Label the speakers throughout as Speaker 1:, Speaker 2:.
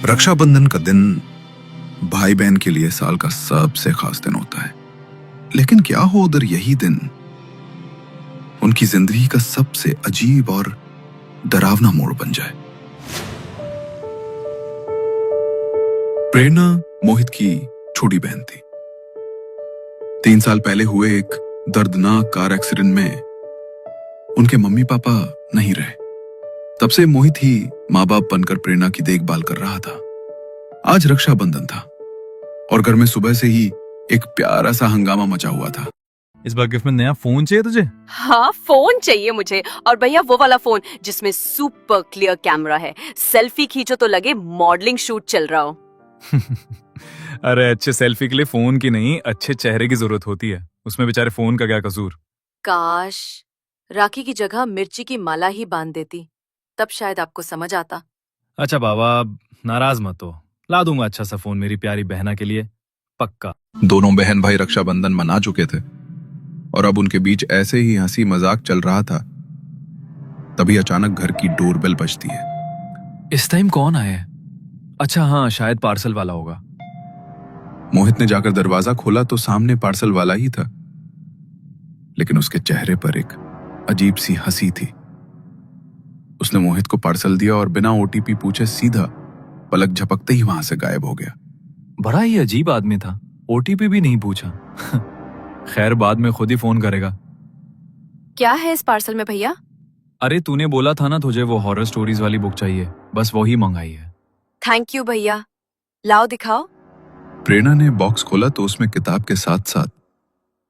Speaker 1: रक्षाबंधन का दिन भाई बहन के लिए साल का सबसे खास दिन होता है। लेकिन क्या हो उधर यही दिन उनकी जिंदगी का सबसे अजीब और डरावना मोड़ बन जाए। प्रेरणा मोहित की छोटी बहन थी। 3 साल पहले हुए एक दर्दनाक कार एक्सीडेंट में उनके मम्मी पापा नहीं रहे। तब से मोहित ही माँ बाप बनकर प्रेरणा की देखभाल कर रहा था। आज रक्षाबंधन था और घर में सुबह से ही एक प्यारा सा हंगामा मचा हुआ था।
Speaker 2: इस बार गिफ्ट में नया फोन चाहिए तुझे?
Speaker 3: हाँ, फोन चाहिए मुझे। और भैया वो वाला फोन जिसमें सुपर क्लियर कैमरा है, सेल्फी खींचो तो लगे मॉडलिंग शूट चल रहा हो।
Speaker 2: अरे अच्छे सेल्फी के लिए फोन की नहीं, अच्छे चेहरे की जरूरत होती है। उसमें बेचारे फोन का क्या कसूर।
Speaker 3: काश राखी की जगह मिर्ची की माला ही बांध देती, तब शायद आपको समझ आता।
Speaker 2: अच्छा बाबा, नाराज मत हो, ला दूंगा अच्छा सा फोन मेरी प्यारी बहना के लिए, पक्का।
Speaker 1: दोनों बहन भाई रक्षाबंधन मना चुके थे और अब उनके बीच ऐसे ही हंसी मजाक चल रहा था। तभी अचानक घर की डोरबेल बजती है।
Speaker 2: इस टाइम कौन आया है? अच्छा हाँ, शायद पार्सल वाला होगा।
Speaker 1: मोहित ने जाकर दरवाजा खोला तो सामने पार्सल वाला ही था, लेकिन उसके चेहरे पर एक अजीब सी हंसी थी। उसने मोहित को पार्सल दिया और बिना ओटीपी पूछे सीधा पलक झपकते ही वहां से गायब हो गया।
Speaker 2: बड़ा ही अजीब आदमी था, ओटीपी भी नहीं पूछा। खैर बाद में खुद ही फोन करेगा।
Speaker 3: क्या है इस पार्सल में भैया?
Speaker 2: अरे तूने बोला था ना तुझे वो हॉरर स्टोरीज वाली बुक चाहिए, बस वही मंगाई है।
Speaker 3: थैंक यू भैया, लाओ दिखाओ।
Speaker 1: प्रेरणा ने बॉक्स खोला तो उसमें किताब के साथ साथ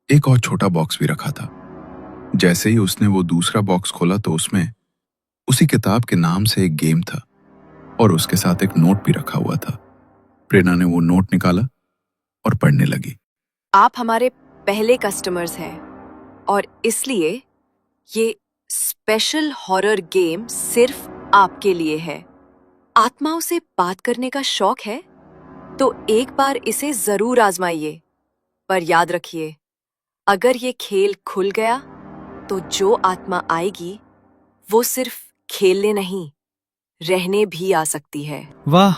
Speaker 1: एक और छोटा बॉक्स भी रखा था। जैसे ही उसने वो दूसरा बॉक्स खोला तो उसमें उसी किताब के नाम से एक गेम था और उसके साथ एक नोट भी रखा हुआ था। प्रेरणा ने वो नोट निकाला और पढ़ने लगी।
Speaker 3: आप हमारे पहले कस्टमर्स हैं और इसलिए ये स्पेशल हॉरर गेम सिर्फ आपके लिए है। आत्माओं से बात करने का शौक है तो एक बार इसे जरूर आजमाइए, पर याद रखिए अगर ये खेल खुल गया तो जो आत्मा आएगी वो सिर्फ खेलने नहीं, रहने भी आ सकती है।
Speaker 2: वाह,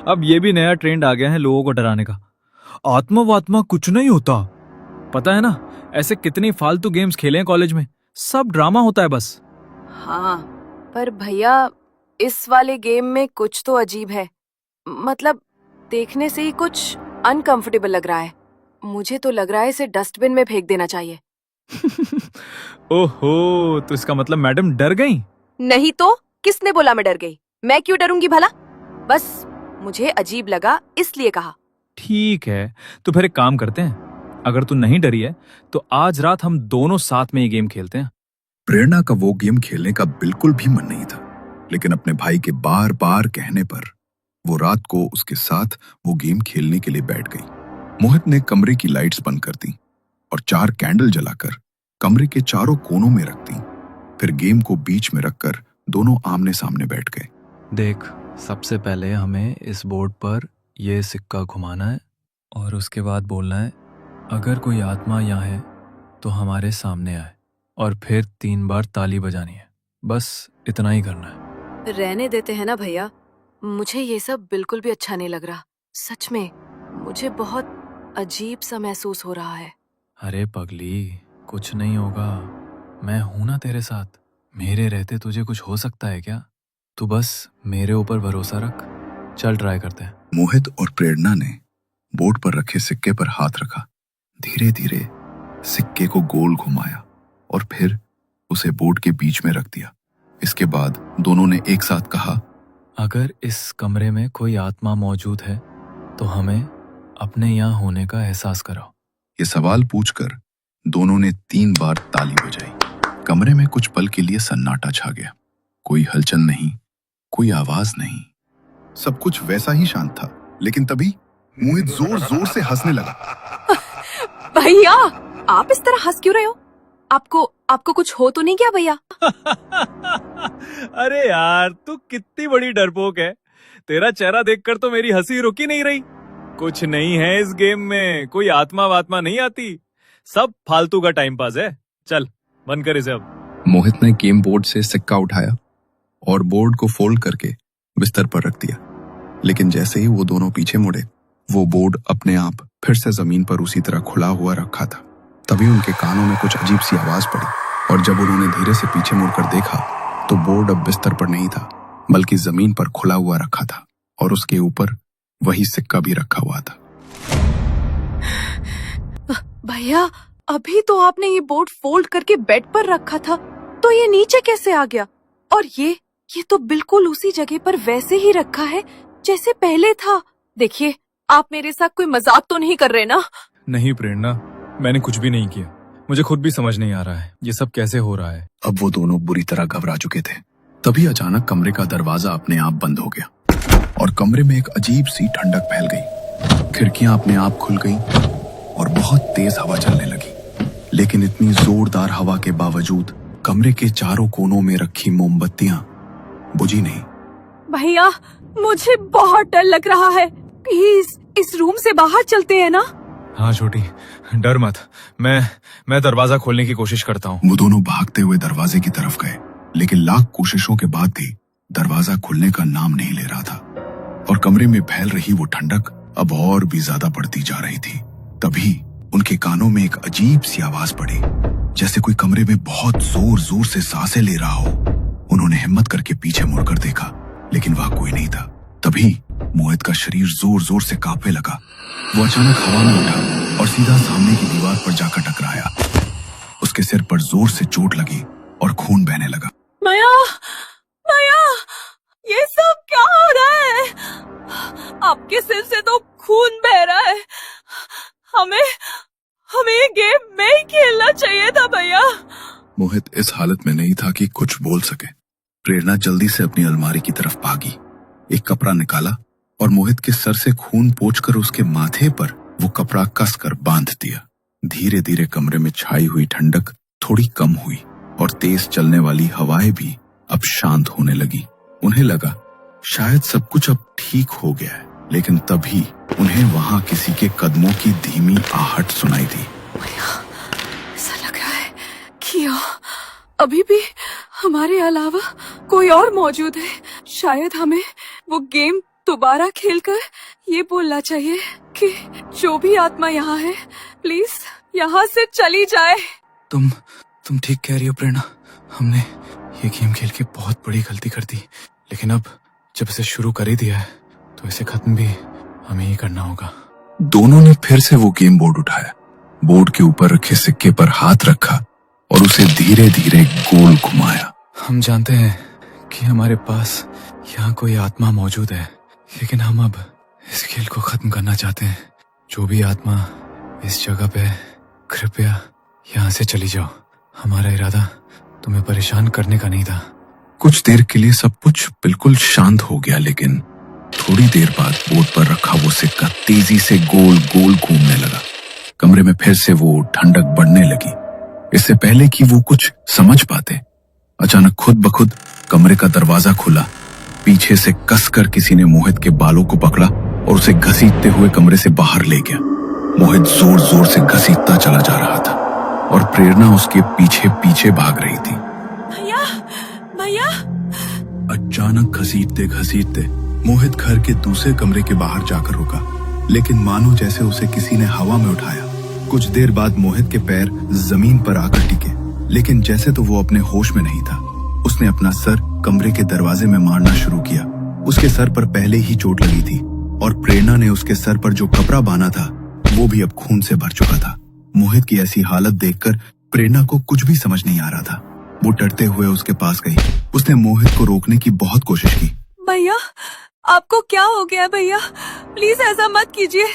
Speaker 2: अब ये भी नया ट्रेंड आ गया है लोगों को डराने का। आत्मा वात्मा कुछ नहीं होता, पता है ना। ऐसे कितनी फालतू गेम्स खेले हैं कॉलेज में, सब ड्रामा होता है बस।
Speaker 3: हाँ, पर भैया इस वाले गेम में कुछ तो अजीब है। मतलब देखने से ही कुछ अनकंफर्टेबल लग रहा है। मुझे तो लग रहा है इसे डस्टबिन में फेंक देना चाहिए।
Speaker 2: ओहो, तो इसका मतलब मैडम डर गई?
Speaker 3: नहीं तो किसने बोला मैं डर गई? मैं क्यों डरूंगी भला? बस मुझे अजीब लगा इसलिए कहा।
Speaker 2: ठीक है, तो फिर एक काम करते हैं, अगर तू नहीं डरी है तो आज रात हम दोनों साथ में ये गेम खेलते हैं।
Speaker 1: प्रेरणा का वो गेम खेलने का बिल्कुल भी मन नहीं था, लेकिन अपने भाई के बार बार कहने पर वो रात को उसके साथ वो गेम खेलने के लिए बैठ गई। मोहित ने कमरे की लाइट्स बंद कर दी और 4 कैंडल जलाकर कमरे के चारों कोनों में रख दी। फिर गेम को बीच में रखकर दोनों आमने सामने बैठ गए।
Speaker 2: देख, सबसे पहले हमें इस बोर्ड पर ये सिक्का घुमाना है और उसके बाद बोलना है अगर कोई आत्मा यहाँ है तो हमारे सामने आए, और फिर 3 बार ताली बजानी है। बस इतना ही करना है।
Speaker 3: रहने देते हैं ना भैया, मुझे ये सब बिल्कुल भी अच्छा नहीं लग रहा। सच में मुझे बहुत अजीब सा महसूस हो रहा है।
Speaker 2: अरे पगली, कुछ नहीं होगा, मैं हूं ना तेरे साथ। मेरे रहते तुझे कुछ हो सकता है क्या? तू बस मेरे ऊपर भरोसा रख, चल ट्राई करते हैं।
Speaker 1: मोहित और प्रेरणा ने बोर्ड पर रखे सिक्के पर हाथ रखा। धीरे धीरे सिक्के को गोल घुमाया और फिर उसे बोर्ड के बीच में रख दिया। इसके बाद दोनों ने एक साथ कहा,
Speaker 2: अगर इस कमरे में कोई आत्मा मौजूद है तो हमें अपने यहाँ होने का एहसास कराओ।
Speaker 1: ये सवाल पूछकर दोनों ने 3 बार ताली बजाई। कमरे में कुछ पल के लिए सन्नाटा छा गया। कोई हलचल नहीं, कोई आवाज नहीं, सब कुछ वैसा ही शांत था। लेकिन तभी मोहित जोर जोर से हंसने लगा।
Speaker 3: भैया आप इस तरह हंस क्यों रहे हो? आपको कुछ हो तो नहीं क्या भैया?
Speaker 2: अरे यार, तू कितनी बड़ी डरपोक है। तेरा चेहरा देखकर तो मेरी हंसी रुक ही नहीं रही। कुछ नहीं है इस गेम में, कोई आत्मा वात्मा नहीं आती, सब फालतू का टाइम पास है। चल बंद कर इसे अब।
Speaker 1: मोहित ने गेम बोर्ड से सिक्का उठाया और बोर्ड को फोल्ड करके बिस्तर पर रख दिया। लेकिन जैसे ही वो दोनों पीछे मुड़े, वो बोर्ड अपने आप फिर से जमीन पर उसी तरह खुला हुआ रखा था। तभी उनके कानों में कुछ अजीब सी आवाज पड़ी, और जब उन्होंने धीरे से पीछे मुड़कर देखा तो बोर्ड अब बिस्तर पर नहीं था, बल्कि जमीन पर खुला हुआ रखा था, और उसके ऊपर वही सिक्का भी रखा हुआ था।
Speaker 3: भैया, अभी तो आपने ये बोर्ड फोल्ड करके बेड पर रखा था, तो ये नीचे कैसे आ गया? और ये तो बिल्कुल उसी जगह पर वैसे ही रखा है जैसे पहले था। देखिए, आप मेरे साथ कोई मजाक तो नहीं कर रहे ना?
Speaker 2: नहीं प्रेरणा, मैंने कुछ भी नहीं किया। मुझे खुद भी समझ नहीं आ रहा है ये सब कैसे हो रहा है।
Speaker 1: अब वो दोनों बुरी तरह घबरा चुके थे। तभी अचानक कमरे का दरवाजा अपने आप बंद हो गया, और कमरे में एक अजीब सी ठंडक फैल गई। खिड़कियां अपने आप खुल गईं, और बहुत तेज हवा चलने लगी। लेकिन इतनी जोरदार हवा के बावजूद कमरे के चारों कोनों में रखी मोमबत्तियां बुझी नहीं।
Speaker 3: भैया, मुझे बहुत डर लग रहा है। प्लीज इस रूम से बाहर चलते हैं ना?
Speaker 2: हाँ छोटी, डर मत, मैं दरवाजा खोलने की कोशिश करता हूँ।
Speaker 1: वो दोनों भागते हुए दरवाजे की तरफ गए, लेकिन लाख कोशिशों के बाद भी दरवाजा खुलने का नाम नहीं ले रहा था, और कमरे में फैल रही वो ठंडक अब और भी ज्यादा बढ़ती जा रही थी। तभी उनके कानों में एक अजीब सी आवाज पड़ी, जैसे कोई कमरे में बहुत जोर जोर से सांसें ले रहा हो। उन्होंने हिम्मत करके पीछे मुड़कर देखा, लेकिन वहां कोई नहीं था। तभी मोहित का शरीर जोर जोर से कांपने लगा। वो अचानक हवा में उठा और सीधा सामने की दीवार पर जाकर टकराया। उसके सिर पर जोर से चोट लगी और खून बहने लगा।
Speaker 3: माया, माया, ये सब क्या हो रहा है? आपके सिर से तो खून बह रहा है। हमें ये गेम में ही खेलना चाहिए था भैया।
Speaker 1: मोहित इस हालत में नहीं था कि कुछ बोल सके। प्रेरणा जल्दी से अपनी अलमारी की तरफ भागी, एक कपड़ा निकाला और मोहित के सर से खून पोंछकर उसके माथे पर वो कपड़ा कसकर बांध दिया। धीरे धीरे कमरे में छाई हुई ठंडक थोड़ी कम हुई और तेज चलने वाली हवाएं भी अब शांत होने लगी। उन्हें लगा शायद सब कुछ अब ठीक हो गया है, लेकिन तभी उन्हें वहां किसी के कदमों की धीमी आहट सुनाई दी।
Speaker 3: ऐसा लग रहा है कि अभी भी हमारे अलावा कोई और मौजूद है। शायद हमें वो गेम दोबारा खेलकर ये बोलना चाहिए कि जो भी आत्मा यहाँ है, प्लीज यहाँ से चली जाए।
Speaker 2: तुम ठीक कह रही हो प्रेरणा। हमने ये गेम खेल के बहुत बड़ी गलती कर दी, लेकिन अब जब इसे शुरू कर ही दिया है तो इसे खत्म भी हमें ही करना होगा।
Speaker 1: दोनों ने फिर से वो गेम बोर्ड उठाया, बोर्ड के ऊपर रखे सिक्के पर हाथ रखा और उसे धीरे धीरे गोल घुमाया।
Speaker 2: हम जानते हैं कि हमारे पास यहाँ कोई आत्मा मौजूद है, लेकिन हम अब इस खेल को खत्म करना चाहते हैं। जो भी आत्मा इस जगह पे, कृपया यहाँ से चली जाओ। हमारा इरादा तुम्हें परेशान करने का नहीं था।
Speaker 1: कुछ देर के लिए सब कुछ बिल्कुल शांत हो गया, लेकिन थोड़ी देर बाद बोर्ड पर रखा वो सिक्का तेजी से गोल गोल घूमने लगा। कमरे में फिर से वो ठंडक बढ़ने लगी। इससे पहले कि वो कुछ समझ पाते, अचानक खुद ब खुद कमरे का दरवाजा खुला। पीछे से कसकर किसी ने मोहित के बालों को पकड़ा और उसे घसीटते हुए कमरे से बाहर ले गया। मोहित जोर जोर से घसीटता चला जा रहा था और प्रेरणा उसके पीछे पीछे भाग रही थी।
Speaker 3: भैया, भैया!
Speaker 1: अचानक घसीटते घसीटते मोहित घर के दूसरे कमरे के बाहर जाकर रुका, लेकिन मानो जैसे उसे किसी ने हवा में उठाया। कुछ देर बाद मोहित के पैर जमीन पर आकर टिके, लेकिन जैसे तो वो अपने होश में नहीं था। उसने अपना सर कमरे के दरवाजे में मारना शुरू किया। उसके सर पर पहले ही चोट लगी थी और प्रेरणा ने उसके सर पर जो कपड़ा बांधा था वो भी अब खून से भर चुका था। मोहित की ऐसी हालत देखकर प्रेरणा को कुछ भी समझ नहीं आ रहा था। वो डरते हुए उसके पास गई। उसने मोहित को रोकने की बहुत कोशिश की।
Speaker 3: भैया, आपको क्या हो गया भैया? प्लीज ऐसा मत कीजिए,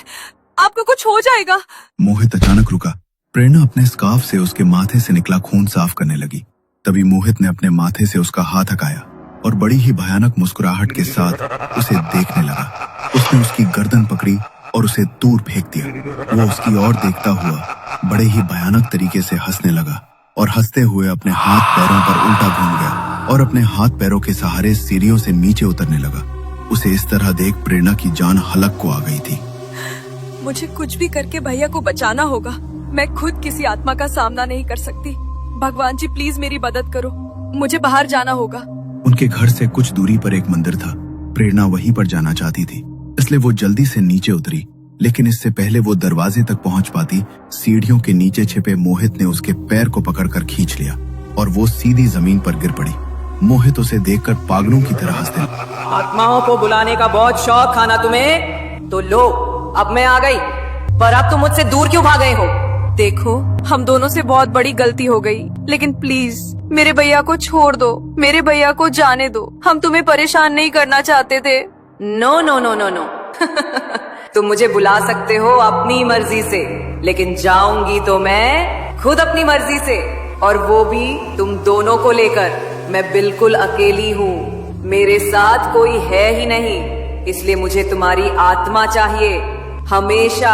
Speaker 3: आपको कुछ हो जाएगा।
Speaker 1: मोहित अचानक रुका। प्रेरणा अपने स्कार्फ से उसके माथे से निकला खून साफ करने लगी। तभी मोहित ने अपने माथे से उसका हाथ हटाया और बड़ी ही भयानक मुस्कुराहट के साथ उसे देखने लगा। उसने उसकी गर्दन पकड़ी और उसे दूर फेंक दिया। वो उसकी ओर देखता हुआ बड़े ही भयानक तरीके से हंसने लगा और हंसते हुए अपने हाथ पैरों पर उल्टा घूम गया और अपने हाथ पैरों के सहारे सीढ़ियों से नीचे उतरने लगा। उसे इस तरह देख प्रेरणा की जान हलक को आ गई थी।
Speaker 3: मुझे कुछ भी करके भैया को बचाना होगा। मैं खुद किसी आत्मा का सामना नहीं कर सकती। भगवान जी, प्लीज मेरी मदद करो। मुझे बाहर जाना होगा।
Speaker 1: उनके घर से कुछ दूरी पर एक मंदिर था।
Speaker 4: प्रेरणा वहीं पर जाना चाहती थी, इसलिए वो जल्दी से नीचे उतरी। लेकिन इससे पहले वो दरवाजे तक पहुंच पाती, सीढ़ियों के नीचे छिपे मोहित ने उसके पैर को पकड़कर खींच लिया और वो सीधी जमीन पर गिर पड़ी। मोहित उसे देखकर पागलों की तरह हंसने लगा।
Speaker 5: आत्माओं को बुलाने का बहुत शौक था ना तुम्हें, तो लो अब मैं आ गई। पर अब तुम मुझसे दूर क्यों भाग गए हो?
Speaker 3: देखो, हम दोनों से बहुत बड़ी गलती हो गई, लेकिन प्लीज मेरे भैया को छोड़ दो, मेरे भैया को जाने दो। हम तुम्हें परेशान नहीं करना चाहते थे।
Speaker 5: No no no no no तुम मुझे बुला सकते हो अपनी मर्जी से, लेकिन जाऊंगी तो मैं खुद अपनी मर्जी से, और वो भी तुम दोनों को लेकर। मैं बिल्कुल अकेली हूँ, मेरे साथ कोई है ही नहीं, इसलिए मुझे तुम्हारी आत्मा चाहिए, हमेशा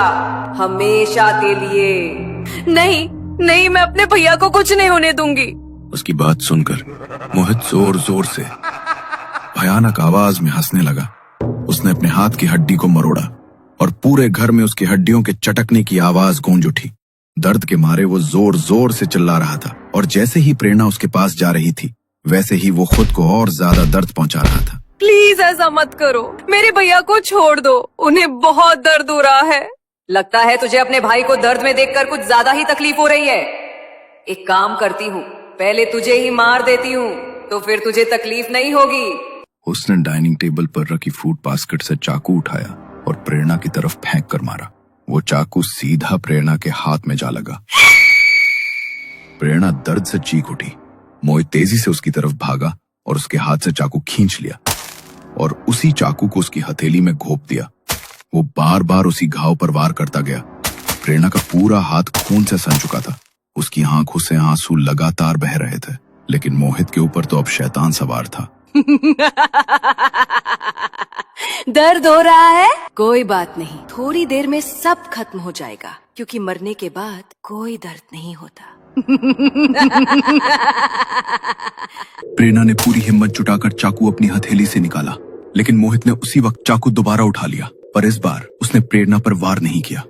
Speaker 5: हमेशा के लिए।
Speaker 3: नहीं नहीं, मैं अपने भैया को कुछ नहीं होने दूंगी।
Speaker 1: उसकी बात सुनकर मोहित जोर जोर से भयानक आवाज में हंसने लगा। उसने अपने हाथ की हड्डी को मरोड़ा और पूरे घर में उसकी हड्डियों के चटकने की आवाज गूंज उठी। दर्द के मारे वो जोर जोर से चिल्ला रहा था, और जैसे ही प्रेरणा उसके पास जा रही थी, वैसे ही वो खुद को और ज्यादा दर्द पहुंचा रहा था।
Speaker 3: प्लीज ऐसा मत करो, मेरे भैया को छोड़ दो, उन्हें बहुत दर्द हो रहा है।
Speaker 5: लगता है तुझे अपने भाई को दर्द में देखकर कुछ ज्यादा ही तकलीफ हो रही है। एक काम करती हूँ, पहले तुझे ही मार देती हूँ, तो फिर तुझे तकलीफ नहीं होगी।
Speaker 1: उसने डाइनिंग टेबल पर रखी फूड बास्केट से चाकू उठाया और प्रेरणा की तरफ फेंक कर मारा। वो चाकू सीधा प्रेरणा के हाथ में जा लगा। प्रेरणा दर्द से चीख उठी। मोहित तेजी से उसकी तरफ भागा और उसके हाथ से चाकू खींच लिया और उसी चाकू को उसकी हथेली में घोंप दिया। वो बार बार उसी घाव पर वार करता गया। प्रेरणा का पूरा हाथ खून से सन चुका था। उसकी आंखों से आंसू लगातार बह रहे थे, लेकिन मोहित के ऊपर तो अब शैतान सवार था।
Speaker 3: दर्द हो रहा है? कोई बात नहीं, थोड़ी देर में सब खत्म हो जाएगा, क्योंकि मरने के बाद कोई दर्द नहीं होता।
Speaker 1: प्रेरणा ने पूरी हिम्मत जुटाकर चाकू अपनी हथेली से निकाला, लेकिन मोहित ने उसी वक्त चाकू दोबारा उठा लिया, पर इस बार उसने प्रेरणा पर वार नहीं किया।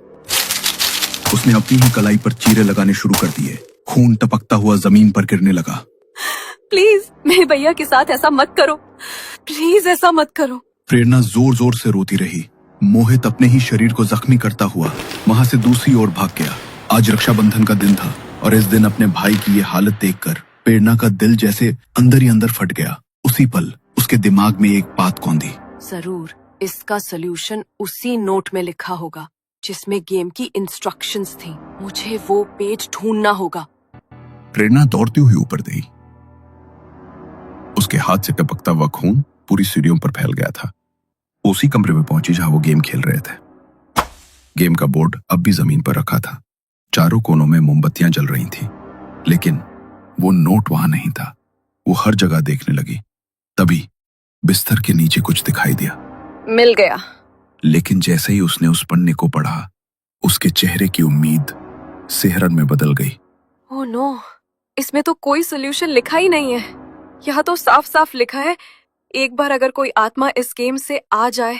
Speaker 1: उसने अपनी ही कलाई पर चीरे लगाने शुरू कर दिए। खून टपकता हुआ जमीन पर गिरने लगा।
Speaker 3: प्लीज मेरे भैया के साथ ऐसा मत करो, प्लीज ऐसा मत करो।
Speaker 1: प्रेरणा जोर जोर से रोती रही। मोहित अपने ही शरीर को जख्मी करता हुआ वहां से दूसरी ओर भाग गया। आज रक्षाबंधन का दिन था, और इस दिन अपने भाई की ये हालत देखकर प्रेरणा का दिल जैसे अंदर ही अंदर फट गया। उसी पल उसके दिमाग में एक बात कौंधी।
Speaker 3: जरूर इसका सलूशन उसी नोट में लिखा होगा जिसमें गेम की इंस्ट्रक्शंस थी। मुझे वो पेज ढूंढना होगा।
Speaker 1: प्रेरणा दौड़ती हुई ऊपर गई। उसके हाथ से टपकता हुआ खून पूरी सीढ़ियों पर फैल गया था। उसी कमरे में पहुंची जहां वो गेम खेल रहे थे। गेम का बोर्ड अब भी जमीन पर रखा था। चारों कोनों में मोमबत्तियां जल रही थी, लेकिन वो नोट वहां नहीं था। वो हर जगह देखने लगी। तभी बिस्तर के नीचे कुछ दिखाई दिया।
Speaker 3: मिल गया।
Speaker 1: लेकिन जैसे ही उसने उस पन्ने को पढ़ा, उसके चेहरे की उम्मीद सेहरन में बदल गई।
Speaker 3: ओह नो, इसमें तो कोई सोल्यूशन लिखा ही नहीं है। यहाँ तो साफ साफ लिखा है, एक बार अगर कोई आत्मा इस गेम से आ जाए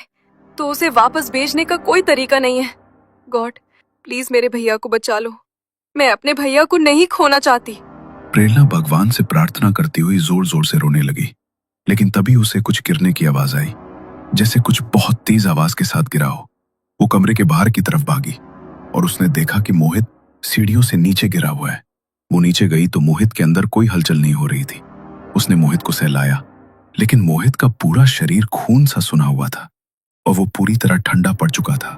Speaker 3: तो उसे वापस भेजने का कोई तरीका नहीं है। गॉड, प्लीज मेरे भैया को बचा लो, मैं अपने भैया को नहीं खोना चाहती।
Speaker 1: प्रेरणा भगवान से प्रार्थना करती हुई जोर जोर से रोने लगी, लेकिन तभी उसे कुछ गिरने की आवाज आई, जैसे कुछ बहुत तेज आवाज के साथ गिरा हो। वो कमरे के बाहर की तरफ भागी और उसने देखा कि मोहित सीढ़ियों से नीचे गिरा हुआ है। वो नीचे गई तो मोहित के अंदर कोई हलचल नहीं हो रही थी। उसने मोहित को सहलाया, लेकिन मोहित का पूरा शरीर खून सा सुना हुआ था और वो पूरी तरह ठंडा पड़ चुका था।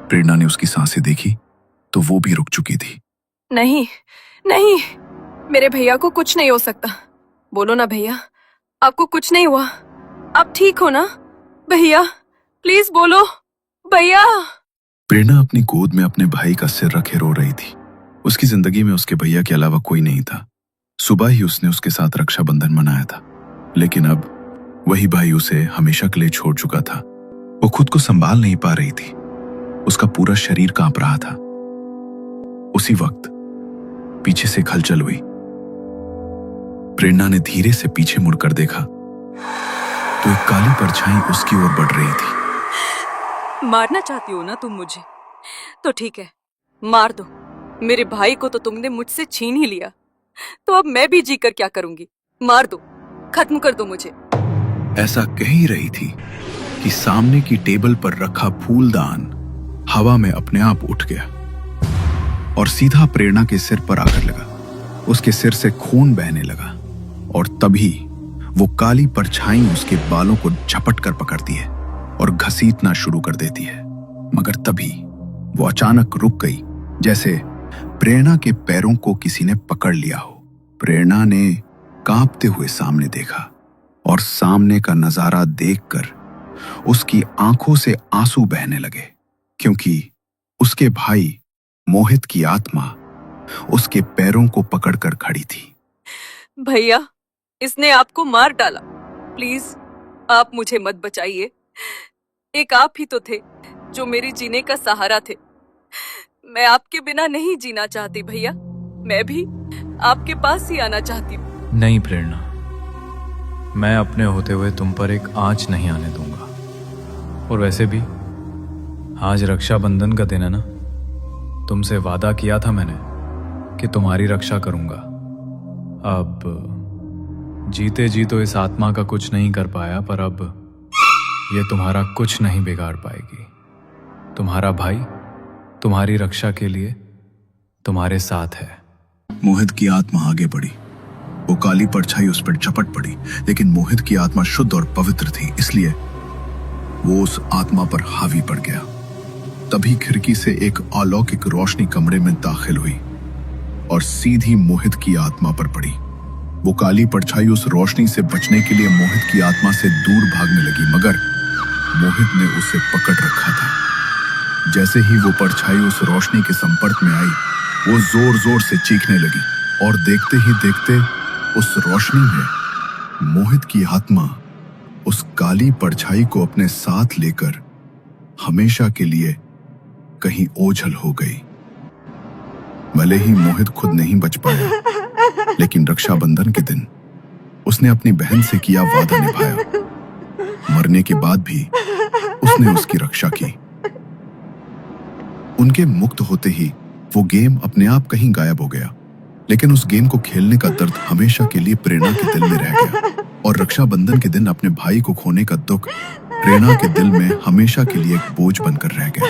Speaker 1: प्रेरणा ने उसकी सांसें देखी तो वो भी रुक चुकी थी।
Speaker 3: नहीं नहीं, मेरे भैया को कुछ नहीं हो सकता। बोलो ना भैया, आपको कुछ नहीं हुआ? आप ठीक हो ना भैया? प्लीज बोलो भैया।
Speaker 1: प्रेरणा अपनी गोद में अपने भाई का सिर रखे रो रही थी। उसकी जिंदगी में उसके भैया के अलावा कोई नहीं था। सुबह ही उसने उसके साथ रक्षाबंधन मनाया था, लेकिन अब वही भाई उसे हमेशा के लिए छोड़ चुका था। वो खुद को संभाल नहीं पा रही थी। उसका पूरा शरीर कांप रहा था। उसी वक्त पीछे से एक हलचल हुई। प्रेरणा ने धीरे से पीछे मुड़कर देखा तो एक काली परछाई उसकी ओर बढ़ रही थी।
Speaker 3: मारना चाहती हो ना तुम मुझे? तो ठीक है, मार दो। मेरे भाई को तो तुमने मुझसे छीन ही लिया, तो अब मैं भी जीकर क्या करूंगी? मार दो, खत्म कर दो मुझे।
Speaker 4: ऐसा कह ही रही थी कि सामने की टेबल पर रखा फूलदान हवा में अपने आप उठ गया और सीधा प्रेरणा के सिर पर आकर लगा। उसके सिर से खून बहने लगा और तभी वो काली परछाई उसके बालों को झपट कर पकड़ती है और घसीटना शुरू कर देती है। मगर तभी वो अचानक रुक गई, जैसे प्रेरणा के पैरों को किसी ने पकड़ लिया हो। प्रेरणा ने कांपते हुए सामने देखा और सामने का नजारा देखकर उसकी आंखों से आंसू बहने लगे, क्योंकि उसके भाई मोहित की आत्मा उसके पैरों को पकड़कर खड़ी थी।
Speaker 5: भैया, इसने आपको मार डाला। प्लीज आप मुझे मत बचाइए। एक आप ही तो थे जो मेरे जीने का सहारा थे। मैं आपके बिना नहीं जीना चाहती भैया। मैं भी आपके पास ही आना चाहती हूँ।
Speaker 2: नहीं प्रेरणा, मैं अपने होते हुए तुम पर एक आंच नहीं आने दूंगा। और वैसे भी आज रक्षाबंधन का दिन है ना, तुमसे वादा किया था मैंने कि तुम्हारी रक्षा करूंगा। अब जीते जी तो इस आत्मा का कुछ नहीं कर पाया, पर अब ये तुम्हारा कुछ नहीं बिगाड़ पाएगी। तुम्हारा भाई तुम्हारी रक्षा के लिए तुम्हारे साथ है।
Speaker 4: मोहित की आत्मा आगे बढ़ी। वो काली परछाई उस पर झपट पड़ी, लेकिन मोहित की आत्मा शुद्ध और पवित्र थी, इसलिए वो उस आत्मा पर हावी पड़ गया। तभी खिड़की से एक अलौकिक रोशनी कमरे में दाखिल हुई और सीधी मोहित की आत्मा पर पड़ी। वो काली परछाई उस रोशनी से बचने के लिए मोहित की आत्मा से दूर भागने लगी, मगर मोहित ने उसे पकड़ रखा था। जैसे ही वो परछाई उस रोशनी के संपर्क में आई, वो जोर जोर से चीखने लगी और देखते ही देखते उस रोशनी में मोहित की आत्मा उस काली परछाई को अपने साथ लेकर हमेशा के लिए कहीं ओझल हो गई। भले ही मोहित खुद नहीं बच पाया, लेकिन रक्षाबंधन के दिन उसने अपनी बहन से किया वादा निभाया। मरने के बाद भी उसने उसकी रक्षा की। उनके मुक्त होते ही वो गेम अपने आप कहीं गायब हो गया, लेकिन उस गेम को खेलने का दर्द हमेशा के लिए प्रेरणा के दिल में रह गया और रक्षाबंधन के दिन अपने भाई को खोने का दुख प्रेरणा के दिल में हमेशा के लिए एक बोझ बनकर रह गया।